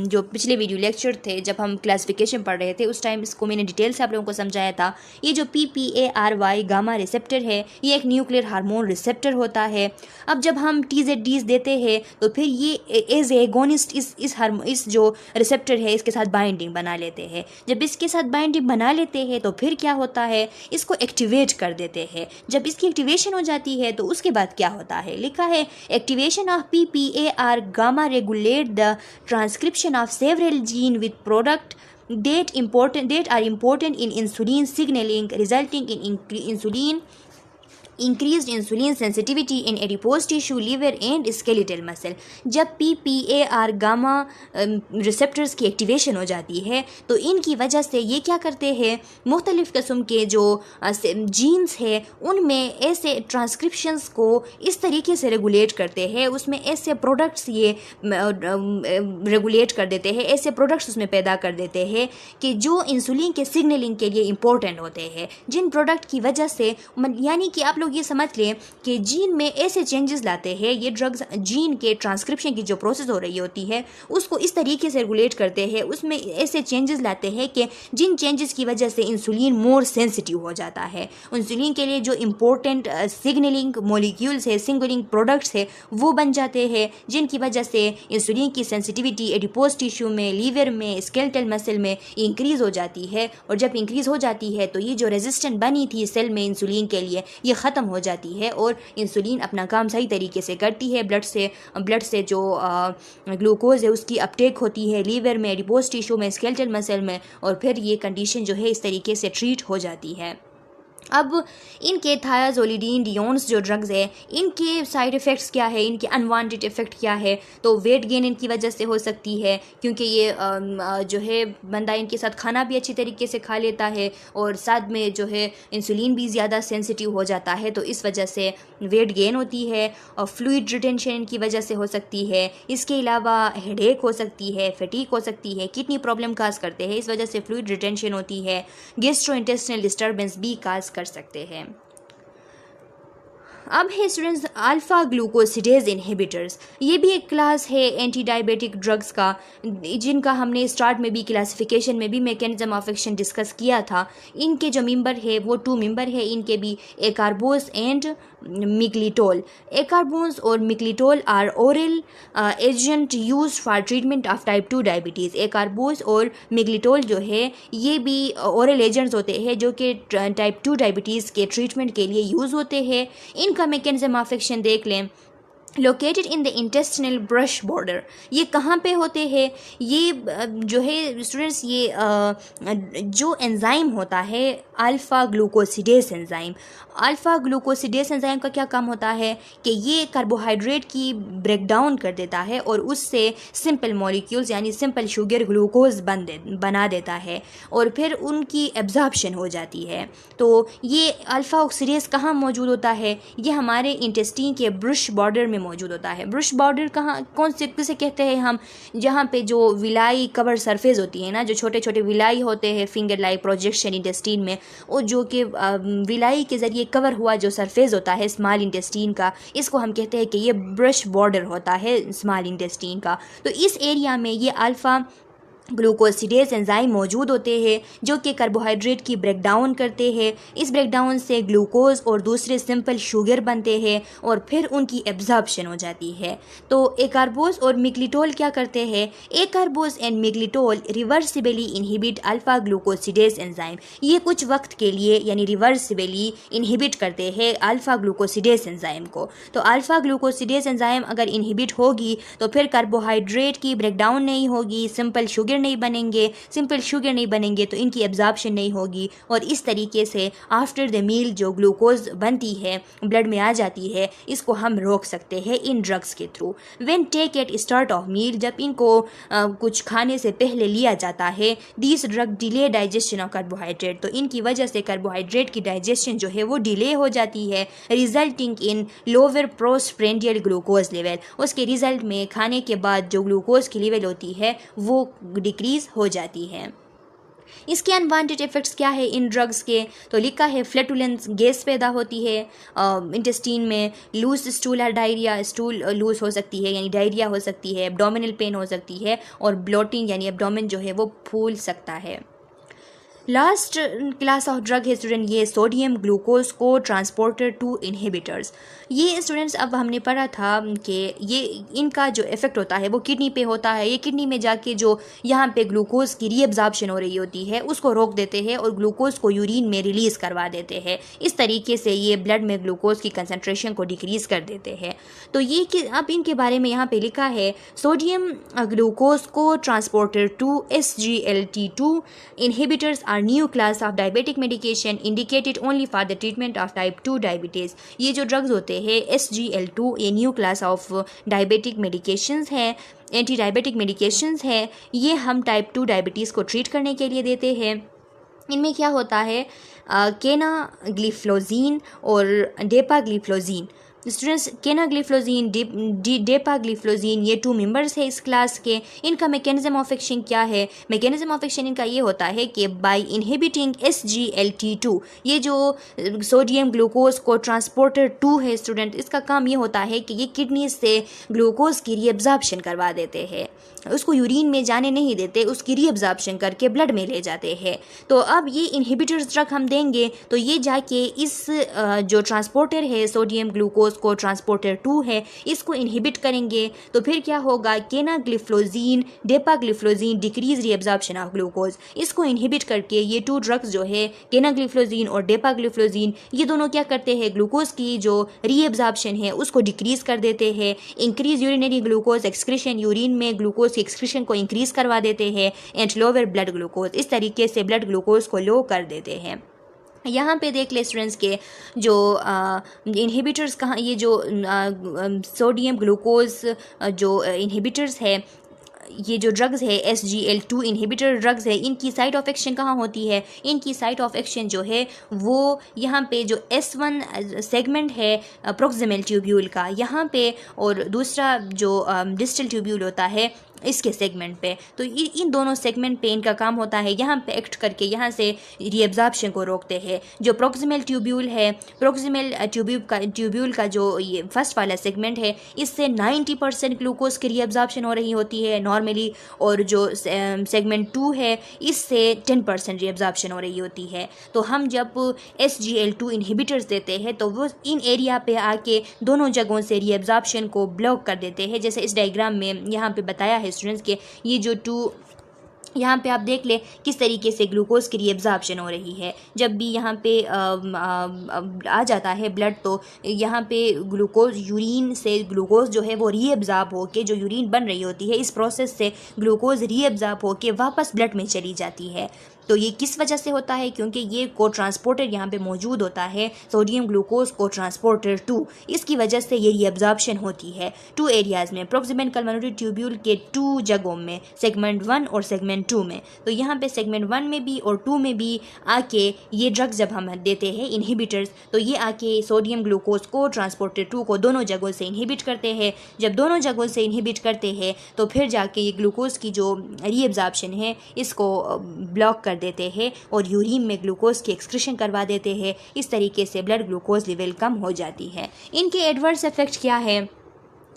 जो पिछले वीडियो लेक्चर थे जब हम क्लासिफिकेशन पढ़ रहे थे उस टाइम इसको मैंने डिटेल से आप लोगों को समझाया था। ये जो PPARY गामा रिसेप्टर है ये एक न्यूक्लियर हार्मोन रिसेप्टर होता है। अब जब हम TZDs देते हैं तो फिर ये एज एगोनिस्ट इस जो रिसेप्टर है इसके साथ बाइंडिंग बना लेते हैं। जब इसके साथ बाइंडिंग बना लेते हैं तो फिर क्या होता है, इसको एक्टिवेट कर देते हैं। जब इसकी एक्टिवेशन हो जाती है तो उसके बाद क्या होता है, लिखा है activation of PPAR gamma regulate the transcription of several gene with product that are important in insulin signaling, resulting in increased insulin sensitivity in adipose tissue, liver and skeletal muscle। जब PPAR गामा रिसेप्टर्स की activation हो जाती है तो इनकी वजह से ये क्या करते हैं, मुख्तलिफ़ किस्म के जो जीन्स है उनमें ऐसे ट्रांसक्रिप्शंस को इस तरीके से रेगुलेट करते हैं, उसमें ऐसे प्रोडक्ट्स ये रेगुलेट कर देते हैं, ऐसे प्रोडक्ट्स उसमें पैदा कर देते हैं कि जो इंसुलिन के सिग्नलिंग के लिए इम्पोर्टेंट होते हैं, जिन प्रोडक्ट की वजह से यानी कि आप लोग ये समझ लें कि जीन में ऐसे चेंजेस लाते हैं, ये ड्रग्स जीन के ट्रांसक्रिप्शन की जो प्रोसेस हो रही होती है उसको इस तरीके से रेगुलेट करते हैं, उसमें ऐसे चेंजेस लाते हैं कि जिन चेंजेस की वजह से इंसुलिन मोर सेंसिटिव हो जाता है। इंसुलिन के लिए जो इम्पोर्टेंट सिग्नलिंग मॉलिक्यूल्स है, सिग्नलिंग प्रोडक्ट्स है, वो बन जाते हैं, जिनकी वजह से इंसुलिन की सेंसिटिविटी एडिपोज टिश्यू में, लीवर में, स्केलेटल मसल में इंक्रीज़ हो जाती है। और जब इंक्रीज़ हो जाती है तो ये जो रेजिस्टेंट बनी थी सेल में इंसुलिन के लिए, ये ख़त्म हो जाती है और इंसुलिन अपना काम सही तरीके से करती है। ब्लड से जो ग्लूकोज है उसकी अपटेक होती है लीवर में, एडिपोज टिश्यू में, स्केलेटल मसल में, और फिर ये कंडीशन जो है इस तरीके से ट्रीट हो जाती है। अब इनके थायाजोलिडीन डियोन्स जो ड्रग्स है, इनके साइड इफ़ेक्ट्स क्या है, इनके अनवांटेड इफ़ेक्ट क्या है, तो वेट गेन इनकी वजह से हो सकती है क्योंकि ये जो है बंदा इनके साथ खाना भी अच्छी तरीके से खा लेता है और साथ में जो है इंसुलिन भी ज़्यादा सेंसिटिव हो जाता है, तो इस वजह से वेट गेन होती है। और फ्लूइड रिटेंशन इनकी वजह से हो सकती है। इसके अलावा हेडेक हो सकती है, फटीक हो सकती है, किडनी प्रॉब्लम काज करते हैं, इस वजह से फ्लूइड रिटेंशन होती है। गैस्ट्रोइंटेस्टिनल डिस्टर्बेंस भी काज कर सकते हैं। अब है स्टूडेंट्स अल्फ़ा ग्लूकोसिडेज इनहिबिटर्स। ये भी एक क्लास है एंटी डायबिटिक ड्रग्स का, जिनका हमने स्टार्ट में भी क्लासिफिकेशन में भी मैकेनिज्म ऑफ एक्शन डिस्कस किया था। इनके जो मेंबर है वो 2 मेंबर है इनके भी, एकार्बोस एंड मिग्लिटोल। एकार्बोस और miglitol are oral agent use for treatment of type 2 diabetes. Acarbose और मिग्लिटोल जो है ये भी ओरल एजेंट्स होते हैं जो कि टाइप 2 डायबिटीज़ के ट्रीटमेंट के लिए यूज़ होते हैं। इनका मैकेनिज्म ऑफ एक्शन देख लें। Located in the intestinal brush border. ये कहाँ पे होते हैं, ये जो है स्टूडेंट्स, ये जो एंजाइम होता है alpha glucosidase enzyme. Alpha glucosidase enzyme का क्या काम होता है कि ये कार्बोहाइड्रेट की ब्रेक डाउन कर देता है और उससे सिंपल मॉलिक्यूल्स यानी सिंपल शुगर ग्लूकोज बना देता है और फिर उनकी एब्जॉर्प्शन हो जाती है। तो ये अल्फ़ा ऑक्सीडेस कहाँ मौजूद होता है, ये हमारे इंटेस्टीन के ब्रश बॉर्डर में मौजूद होता है। ब्रश बॉर्डर कहाँ, कौन से किसे कहते हैं हम, जहाँ पे जो विलाई कवर सरफेस होती है ना, जो छोटे छोटे विलाई होते हैं फिंगर लाइक प्रोजेक्शन इंटेस्टीन में, और जो कि विलाई के ज़रिए कवर हुआ जो सरफेस होता है स्मॉल इंटेस्टीन का, इसको हम कहते हैं कि ये ब्रश बॉर्डर होता है स्मॉल इंटेस्टीन का। तो इस एरिया में ये अल्फ़ा ग्लूकोसिडेज एंजाइम मौजूद होते हैं जो कि कार्बोहाइड्रेट की ब्रेक डाउन करते हैं। इस ब्रेक डाउन से ग्लूकोज और दूसरे सिंपल शुगर बनते हैं और फिर उनकी एब्जॉर्प्शन हो जाती है। तो एकार्बोस और मिग्लिटोल क्या करते हैं, acarbose and miglitol reversibly inhibit alpha glucosidase enzyme. ये कुछ वक्त के लिए यानी रिवर्सिबली इनहिबिट करते हैं अल्फ़ा ग्लूकोसिडेज एंजाइम को। तो अल्फ़ा ग्लूकोसिडेज एंजाइम अगर इनहिबिट होगी तो फिर कार्बोहाइड्रेट की ब्रेक डाउन नहीं होगी, सिंपल शुगर नहीं बनेंगे तो इनकी एब्जॉर्प्शन नहीं होगी और इस तरीके से आफ्टर द मील जो ग्लूकोज बनती है ब्लड में आ जाती है, इसको हम रोक सकते हैं इन ड्रग्स के through. When take at start of meal, जब इनको कुछ खाने से पहले लिया जाता है, this drug delay digestion of carbohydrate, तो इनकी वजह से कार्बोहाइड्रेट की डाइजेशन जो है वो डिले हो जाती है, resulting in lower postprandial glucose level. उसके रिजल्ट में खाने के बाद जो ग्लूकोज की लेवल होती है वो डिक्रीज हो जाती है। इसके अनवांटेड इफ़ेक्ट्स क्या है इन ड्रग्स के, तो लिखा है फ्लैटुलेंस गैस पैदा होती है इंटेस्टीन में, लूज स्टूल या डायरिया, स्टूल लूज हो सकती है यानी डायरिया हो सकती है, एब्डोमिनल पेन हो सकती है और ब्लोटिंग यानी एब्डोमेन जो है वो फूल सकता है। लास्ट क्लास ऑफ ड्रग है स्टूडेंट ये सोडियम ग्लूकोज को ट्रांसपोर्टर 2 इनहिबिटर्स। ये स्टूडेंट्स अब हमने पढ़ा था कि ये इनका जो इफ़ेक्ट होता है वो किडनी पे होता है। ये किडनी में जाके जो यहाँ पे ग्लूकोज की रीअब्जॉर्प्शन हो रही होती है उसको रोक देते हैं और ग्लूकोज को यूरिन में रिलीज़ करवा देते हैं। इस तरीके से ये ब्लड में ग्लूकोज की कंसनट्रेशन को डिक्रीज़ कर देते हैं। तो ये कि अब इनके बारे में यहाँ पे लिखा है सोडियम ग्लूकोज को transporter 2 SGLT2 inhibitors are new class of diabetic medication indicated only for the treatment of type 2 diabetes। ये जो ड्रग्स होते हैं SGL2 ये new class of diabetic medications हैं, एंटी डायबिटिक मेडिकेशंस हैं। ये हम टाइप 2 डायबिटीज़ को ट्रीट करने के लिए देते हैं। इनमें क्या होता है केनाग्लिफ्लोजीन और डेपाग्लिफ्लोजीन। स्टूडेंट्स केनाग्लिफ्लोजीन डेपाग्लिफ्लोजीन ये 2 मेंबर्स है इस क्लास के। इनका मैकेनिज्म ऑफ एक्शन क्या है? मैकेनिज्म ऑफ एक्शन इनका ये होता है कि बाय इनहिबिटिंग SGLT2 ये जो सोडियम ग्लूकोज को ट्रांसपोर्टर 2 है स्टूडेंट, इसका काम ये होता है कि ये किडनी से ग्लूकोज की रीअब्जॉर्प्शन करवा देते हैं, उसको यूरिन में जाने नहीं देते, उसकी रीअब्जॉर्प्शन करके ब्लड में ले जाते हैं। तो अब ये इनहिबिटर्स ड्रग हम देंगे तो ये जाके इस जो ट्रांसपोर्टर है सोडियम ग्लूकोज को ट्रांसपोर्टर 2 है इसको इनहिबिट करेंगे। तो फिर क्या होगा केनाग्लिफ्लोजीन डेपाग्लिफ्लोजीन डिक्रीज रीअब्जॉर्प्शन ऑफ ग्लूकोज, इसको इनहिबिट करके ये 2 ड्रग्स जो है केनाग्लिफ्लोजीन और डेपाग्लिफ्लोजीन ये दोनों क्या करते हैं ग्लूकोज की जो रीअब्जॉर्प्शन है उसको डिक्रीज कर देते हैं। Increase urinary glucose excretion, urine में ग्लूकोज की एक्सक्रीशन को इंक्रीज करवा देते हैं एंड लोअर ब्लड ग्लूकोज, इस तरीके से ब्लड ग्लूकोज को लो कर देते हैं। यहाँ पे देख ले स्टूडेंट्स के जो इनहिबिटर्स कहाँ, ये जो सोडियम ग्लूकोज जो इनहिबिटर्स है, ये जो ड्रग्स है SGL2 इनहिबिटर ड्रग्स है, इनकी साइट ऑफ एक्शन कहाँ होती है? इनकी साइट ऑफ एक्शन जो है वो यहाँ पे जो S1 सेगमेंट है प्रोक्सिमल ट्यूब्यूल का यहाँ पे, और दूसरा जो डिस्टल ट्यूब्यूल होता है इसके सेगमेंट पे। तो इन दोनों सेगमेंट पे इनका काम होता है यहाँ पे एक्ट करके यहाँ से रीअब्जॉर्प्शन को रोकते हैं। जो प्रोक्सिमल ट्यूब्यूल है, प्रोक्सिमल ट्यूब्यूल का जो ये फर्स्ट वाला सेगमेंट है इससे 90% ग्लूकोज की रीअब्जॉर्प्शन हो रही होती है नॉर्मली, और जो सेगमेंट 2 है इससे 10% रीअब्जॉर्प्शन हो रही होती है। तो हम जब SGL2 इनहिबिटर्स देते हैं तो वो इन एरिया पे आके दोनों जगहों से रीअब्जॉर्प्शन को ब्लॉक कर देते हैं। जैसे इस डायग्राम में यहाँ पे बताया है स्टूडेंट्स के ये जो 2 यहाँ पे आप देख ले किस तरीके से ग्लूकोज की रीअब्जॉर्प्शन हो रही है। जब भी यहाँ पे आ जाता है ब्लड तो यहाँ पे ग्लूकोज यूरिन से ग्लूकोज जो है वो रीअब्जॉर्ब होके जो यूरिन बन रही होती है इस प्रोसेस से ग्लूकोज रीअब्जॉर्ब होके वापस ब्लड में चली जाती है। तो ये किस वजह से होता है? क्योंकि ये को ट्रांसपोर्टर यहाँ पे मौजूद होता है सोडियम ग्लूकोज को ट्रांसपोर्टर 2, इसकी वजह से ये रीअब्जॉर्प्शन होती है 2 एरियाज़ में, प्रोक्सिमल कल्मोनरी ट्यूब्यूल के 2 जगहों में, सेगमेंट 1 और सेगमेंट 2 में। तो यहाँ पे सेगमेंट 1 में भी और 2 में भी आके ये ड्रग्स जब हम देते हैं इनहिबिटर्स तो ये आके सोडियम ग्लूकोज को ट्रांसपोर्टर 2 को दोनों जगहों से इनहिबिट करते हैं। जब दोनों जगहों से इनहिबिट करते हैं तो फिर जाके ये ग्लूकोज की जो रीअब्जॉर्प्शन है इसको ब्लॉक कर देते हैं और यूरिन में ग्लूकोज की एक्सक्रीशन करवा देते हैं। इस तरीके से ब्लड ग्लूकोज लेवल कम हो जाती है। इनके एडवर्स इफेक्ट क्या है?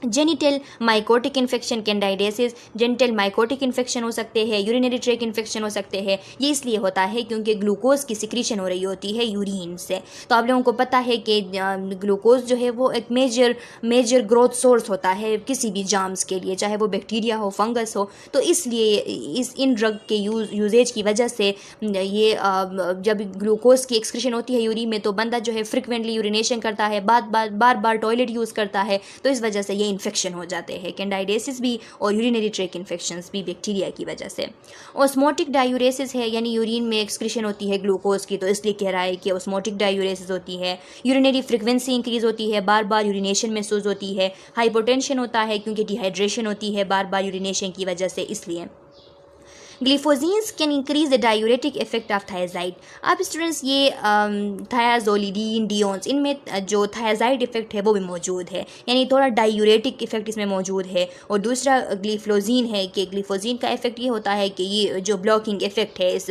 Genital mycotic infection, candidiasis, genital mycotic infection हो सकते हैं, यूरिनरी ट्रैक इन्फेक्शन हो सकते हैं। ये इसलिए होता है क्योंकि ग्लूकोज की सिक्रीशन हो रही होती है यूरिन से। तो आप लोगों को पता है कि ग्लूकोज जो है वो एक मेजर ग्रोथ सोर्स होता है किसी भी जार्म्स के लिए, चाहे वो बैक्टीरिया हो, फंगस हो। तो इसलिए इन ड्रग के यूजेज की वजह से ये जब ग्लूकोज की एक्सक्रीशन होती है यूरिन में तो बंदा जो है फ्रिक्वेंटली यूरिनेशन करता है, बार बार टॉयलेट यूज़ करता है, तो इस वजह से ये इन्फेक्शन हो जाते हैं, कैंडाइडेसिस भी और यूरिनरी ट्रैक इन्फेक्शंस भी बैक्टीरिया की वजह से। ऑस्मोटिक डायूरेसिस है, यानी यूरिन में एक्सक्रीशन होती है ग्लूकोज की, तो इसलिए कह रहा है कि ऑस्मोटिक डायूरेसिस होती है। यूरिनरी फ्रीक्वेंसी इंक्रीज होती है, बार बार यूरिनेशन महसूस होती है। हाइपोटेंशन होता है क्योंकि डिहाइड्रेशन होती है बार बार यूरिनेशन की वजह से, इसलिए। Gliflozins can increase the diuretic effect of thiazide. अब स्टूडेंट्स ये थायाजोलिडीन, डियोन्स, इनमें जो थायजाइड इफेक्ट है वो भी मौजूद है, यानी थोड़ा डायूरेटिक इफेक्ट इसमें मौजूद है। और दूसरा ग्लिफोजीन है कि ग्लिफोजीन का इफेक्ट ये होता है कि ये जो ब्लॉकिंग इफेक्ट है इस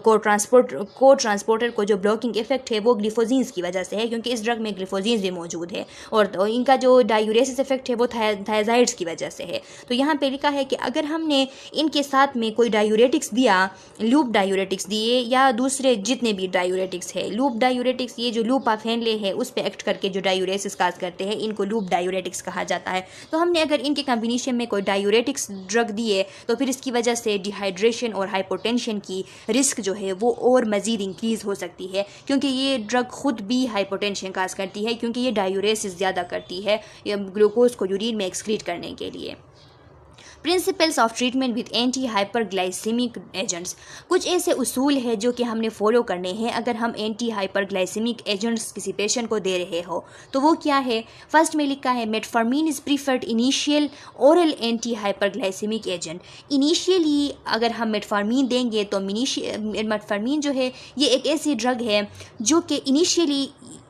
को ट्रांसपोर्टर को जो ब्लॉकिंग इफेक्ट है वो ग्लिफोजीन्स की वजह से है, क्योंकि इस ड्रग में ग्लिफोजीन्स भी मौजूद है। और तो इनका जो डायूरेसिस इफेक्ट है वो थायजाइड्स की वजह से है। तो यहाँ पे लिखा है कि अगर हमने इनके साथ में कोई डायूरेटिक्स दिया, लूप डायूरेटिक्स दिए या दूसरे जितने भी डायूरेटिक्स है, लूप डायूरेटिक्स ये जो लूप ऑफ हेनले है उस पर एक्ट करके जो डायूरेसिस काज करते हैं इनको लूप डायूरेटिक्स कहा जाता है। तो हमने अगर इनके कॉम्बिनेशन में कोई डायूरेटिक्स ड्रग दिए तो फिर इसकी वजह से डिहाइड्रेशन और हाइपोटेंशन की रिस्क जो है वो और मज़ीद इंक्रीज़ हो सकती है, क्योंकि ये ड्रग खुद भी हाइपोटेंशन काज करती है, क्योंकि ये डायूरेसिस ज़्यादा करती है ग्लूकोज को यूरिन में एक्सक्रीट करने के लिए। Principles of treatment with anti hyperglycaemic agents, कुछ ऐसे उसूल है जो कि हमने फॉलो करने हैं अगर हम एंटी हाइपरग्लाइसेमिक एजेंट्स किसी पेशेंट को दे रहे हो। तो वो क्या है? फर्स्ट में लिखा है metformin is preferred initial oral anti hyperglycaemic agent. Initially अगर हम मेटफॉर्मिन देंगे तो मेटफॉर्मिन जो है ये एक ऐसी ड्रग है जो कि इनिशियली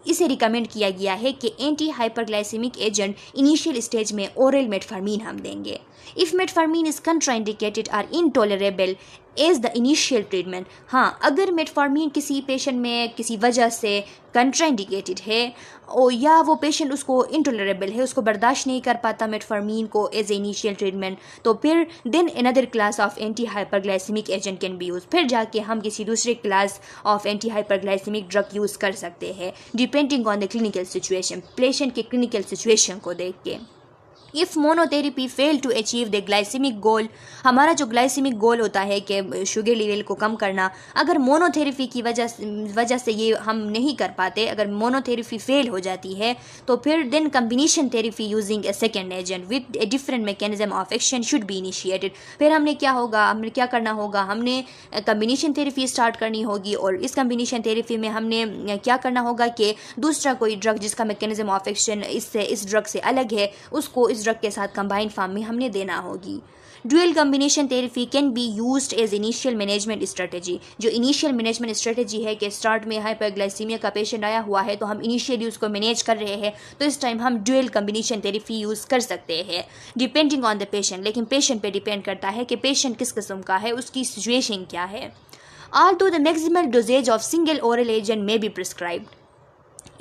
इसे रिकमेंड किया गया है कि anti hyperglycaemic agent initial stage में ओरल मेटफॉर्मिन हम देंगे। इफ़ मेटफॉर्मिन इज़ कंट्राइंडिकेटेड और intolerable as the initial treatment, हाँ अगर मेटफॉर्मिन किसी पेशेंट में किसी वजह से कंट्राइंडिकेटेड है और या वो पेशेंट उसको इंटॉलरेबल है, उसको बर्दाश्त नहीं कर पाता मेटफॉर्मिन को एज ए इनिशियल ट्रीटमेंट, तो फिर then another class of anti hyperglycaemic agent can be use. फिर जाके हम किसी दूसरे class of anti hyperglycaemic drug use कर सकते हैं depending on the clinical situation, patient के क्लिनिकल सिचुएशन को देख के। If monotherapy fail to achieve the glycaemic goal, हमारा जो ग्लाइसेमिक गोल होता है कि शुगर लेवल को कम करना, अगर मोनोथेरेपी की वजह से ये हम नहीं कर पाते, अगर मोनोथेरेपी फेल हो जाती है तो फिर then combination therapy using a second agent with a different mechanism of action should be initiated. फिर हमने क्या करना होगा, हमने कम्बिनेशन थेरेपी स्टार्ट करनी होगी और इस कम्बिनेशन थेरेपी में हमने क्या करना होगा कि दूसरा कोई ड्रग जिसका मैकेनिज्म ऑफ एक्शन इस ड्रग से अलग है उसको इस ड्रग के साथ कंबाइंड फॉर्म में हमने देना होगी। Dual combination therapy can be used as initial management strategy. जो इनिशियल मैनेजमेंट स्ट्रेटजी है कि स्टार्ट में हाइपरग्लाइसीमिया का पेशेंट आया हुआ है तो हम इनिशियली उसको मैनेज कर रहे हैं, तो इस टाइम हम ड्यूअल कम्बिनेशन थेरेपी यूज़ कर सकते हैं डिपेंडिंग ऑन द पेशेंट। लेकिन पेशेंट पे डिपेंड करता है कि पेशेंट किस किस्म का है, उसकी सिचुएशन क्या है। Although the maximal dosage of single oral agent may be prescribed,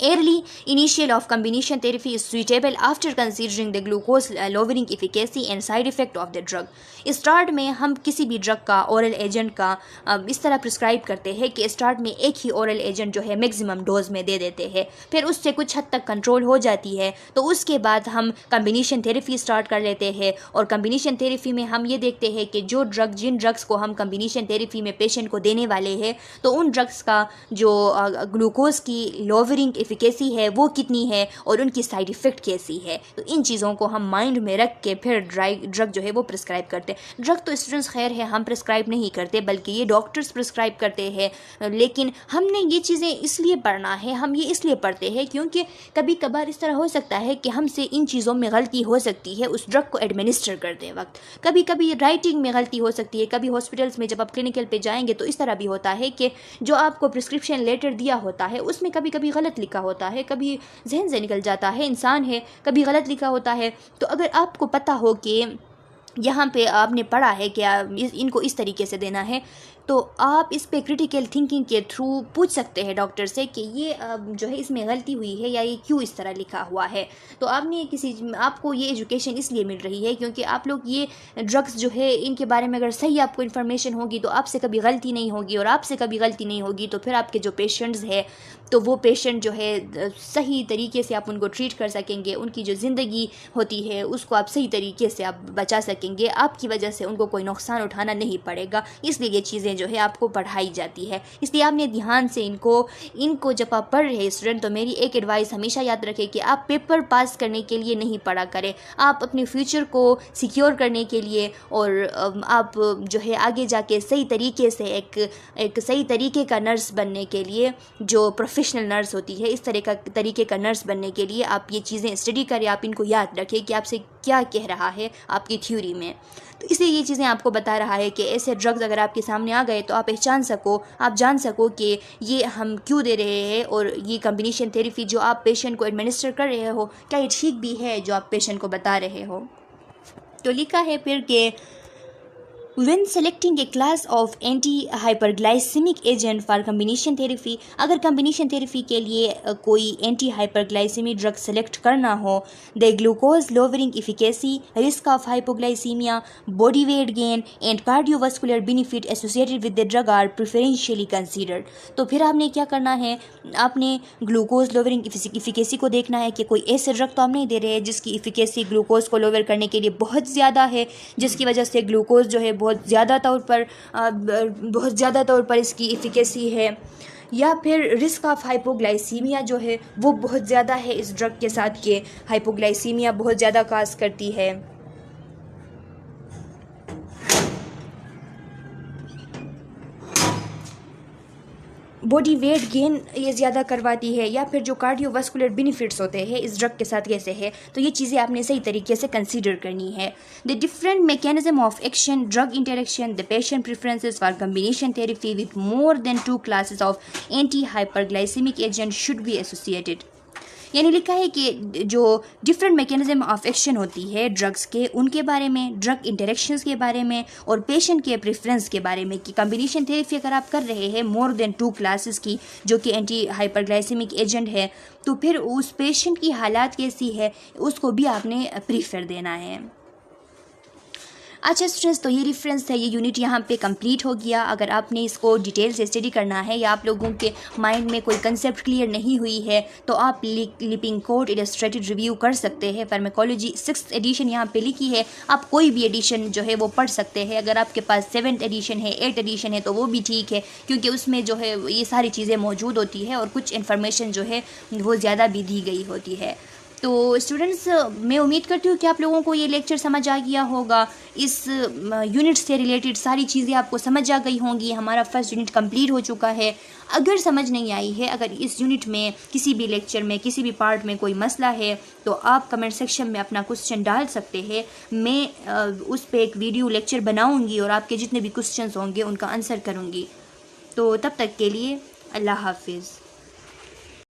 early initial of combination therapy is suitable after considering the glucose lowering efficacy and side effect of the drug. Start में हम किसी भी drug का oral agent का इस तरह prescribe करते हैं कि स्टार्ट में एक ही ओरल एजेंट जो है मैक्सिमम डोज में दे देते हैं, फिर उससे कुछ हद तक कंट्रोल हो जाती है तो उसके बाद हम कम्बिनेशन थेरेपी स्टार्ट कर लेते हैं। और कम्बिनेशन थेरेपी में हम ये देखते हैं कि जिन ड्रग्स को हम कम्बिनेशन थेरेपी में पेशेंट को देने वाले हैं तो उन ड्रग्स का जो ग्लूकोज की लोवरिंग एफिकेसी है वो कितनी है और उनकी साइड इफ़ेक्ट कैसी है। तो इन चीज़ों को हम माइंड में रख के फिर ड्रग जो है वो प्रिस्क्राइब करते हैं। ड्रग तो स्टूडेंट्स खैर है हम प्रिस्क्राइब नहीं करते बल्कि ये डॉक्टर्स प्रिस्क्राइब करते हैं, लेकिन हमने ये चीज़ें इसलिए पढ़ना है, हम ये इसलिए पढ़ते हैं क्योंकि कभी कभार इस तरह हो सकता है कि हमसे इन चीज़ों में गलती हो सकती है उस ड्रग को एडमिनिस्टर करते वक्त। कभी कभी राइटिंग में गलती हो सकती है, कभी हॉस्पिटल्स में जब आप क्लिनिकल पे जाएंगे तो इस तरह भी होता है कि जो आपको प्रिस्क्रिप्शन लेटर दिया होता है उसमें कभी कभी गलत लिखा होता है, कभी जहन से निकल जाता है, इंसान है, कभी गलत लिखा होता है। तो अगर आपको पता हो कि यहाँ पे आपने पढ़ा है कि इनको इस तरीके से देना है तो आप इस पे क्रिटिकल थिंकिंग के थ्रू पूछ सकते हैं डॉक्टर से कि ये जो है इसमें गलती हुई है या ये क्यों इस तरह लिखा हुआ है। तो आपको ये एजुकेशन इसलिए मिल रही है क्योंकि आप लोग ये ड्रग्स जो है इनके बारे में अगर सही आपको इन्फॉर्मेशन होगी तो आपसे कभी गलती नहीं होगी, और आपसे कभी गलती नहीं होगी तो फिर आपके जो पेशेंट्स है तो वो पेशेंट जो है सही तरीके से आप उनको ट्रीट कर सकेंगे, उनकी जो ज़िंदगी होती है उसको आप सही तरीके से आप बचा सकेंगे, आपकी वजह से उनको कोई नुकसान उठाना नहीं पड़ेगा। इसलिए ये चीज़ें जो है आपको पढ़ाई जाती है। इसलिए आपने ध्यान से इनको जब आप पढ़ रहे स्टूडेंट तो मेरी एक एडवाइस हमेशा याद रखें कि आप पेपर पास करने के लिए नहीं पढ़ा करें, आप अपने फ्यूचर को सिक्योर करने के लिए और आप जो है आगे जाके सही तरीके से एक सही तरीके का नर्स बनने के लिए, जो प्रोफेशनल नर्स होती है इस तरीके का नर्स बनने के लिए आप ये चीज़ें स्टडी करें, आप इनको याद रखें कि आपसे क्या कह रहा है आपकी थ्योरी में। तो इसलिए ये चीज़ें आपको बता रहा है कि ऐसे ड्रग्स अगर आपके सामने आ गए तो आप पहचान सको, आप जान सको कि ये हम क्यों दे रहे हैं और ये कम्बिनेशन थेरेपी जो आप पेशेंट को एडमिनिस्टर कर रहे हो क्या ये ठीक भी है जो आप पेशेंट को बता रहे हो। तो लिखा है फिर कि When selecting a class of anti-hyperglycemic agent for combination therapy, अगर combination therapy के लिए कोई anti-hyperglycemic drug select करना हो, the glucose lowering efficacy, risk of hypoglycemia, body weight gain and cardiovascular benefit associated with the drug are preferentially considered. तो फिर आपने क्या करना है, आपने ग्लूकोज लोवरिंग इफिकेसी को देखना है कि कोई ऐसे ड्रग तो हम नहीं दे रहे हैं जिसकी इफिकेसी ग्लूकोज को लोवर करने के लिए बहुत ज़्यादा है, जिसकी वजह से ग्लूकोज जो है बहुत ज़्यादा तौर पर इसकी इफिकेसी है, या फिर रिस्क ऑफ हाइपोग्लाइसीमिया जो है वो बहुत ज़्यादा है इस ड्रग के साथ के हाइपोग्लाइसीमिया बहुत ज़्यादा काज करती है। बॉडी वेट गेन ये ज़्यादा करवाती है, या फिर जो कार्डियोवास्कुलर बेनिफिट्स होते हैं इस ड्रग के साथ कैसे है, तो ये चीज़ें आपने सही तरीके से कंसीडर करनी है। The different mechanism of action, drug interaction, the patient preferences for combination therapy with more than 2 classes of anti hyperglycaemic agent should be associated. यानी लिखा है कि जो डिफरेंट मैकेनिज्म ऑफ एक्शन होती है ड्रग्स के, उनके बारे में, ड्रग इंटरेक्शंस के बारे में और पेशेंट के प्रेफरेंस के बारे में कि कम्बिनेशन थेरेपी अगर आप कर रहे हैं मोर देन 2 क्लासेस की जो कि एंटी हाइपरग्लाइसेमिक एजेंट है, तो फिर उस पेशेंट की हालात कैसी है उसको भी आपने प्रीफर देना है। अच्छा स्टूडेंट्स, तो ये रेफरेंस है, ये यूनिट यहाँ पे कंप्लीट हो गया। अगर आपने इसको डिटेल से स्टडी करना है या आप लोगों के माइंड में कोई कंसेप्ट क्लियर नहीं हुई है तो आप लिपिंग-कोट इलस्ट्रेटेड रिव्यू कर सकते हैं। फार्माकोलॉजी 6th एडिशन यहाँ पे लिखी है, आप कोई भी एडिशन जो है वो पढ़ सकते हैं। अगर आपके पास 7th एडिशन है, 8th एडिशन है तो वो भी ठीक है, क्योंकि उसमें जो है ये सारी चीज़ें मौजूद होती है और कुछ इन्फॉर्मेशन जो है वो ज़्यादा भी दी गई होती है। तो स्टूडेंट्स, मैं उम्मीद करती हूँ कि आप लोगों को ये लेक्चर समझ आ गया होगा, इस यूनिट से रिलेटेड सारी चीज़ें आपको समझ आ गई होंगी। हमारा फर्स्ट यूनिट कंप्लीट हो चुका है। अगर समझ नहीं आई है, अगर इस यूनिट में किसी भी लेक्चर में किसी भी पार्ट में कोई मसला है तो आप कमेंट सेक्शन में अपना क्वेश्चन डाल सकते हैं। मैं उस पर एक वीडियो लेक्चर बनाऊँगी और आपके जितने भी क्वेश्चन होंगे उनका आंसर करूँगी। तो तब तक के लिए अल्लाह हाफिज़।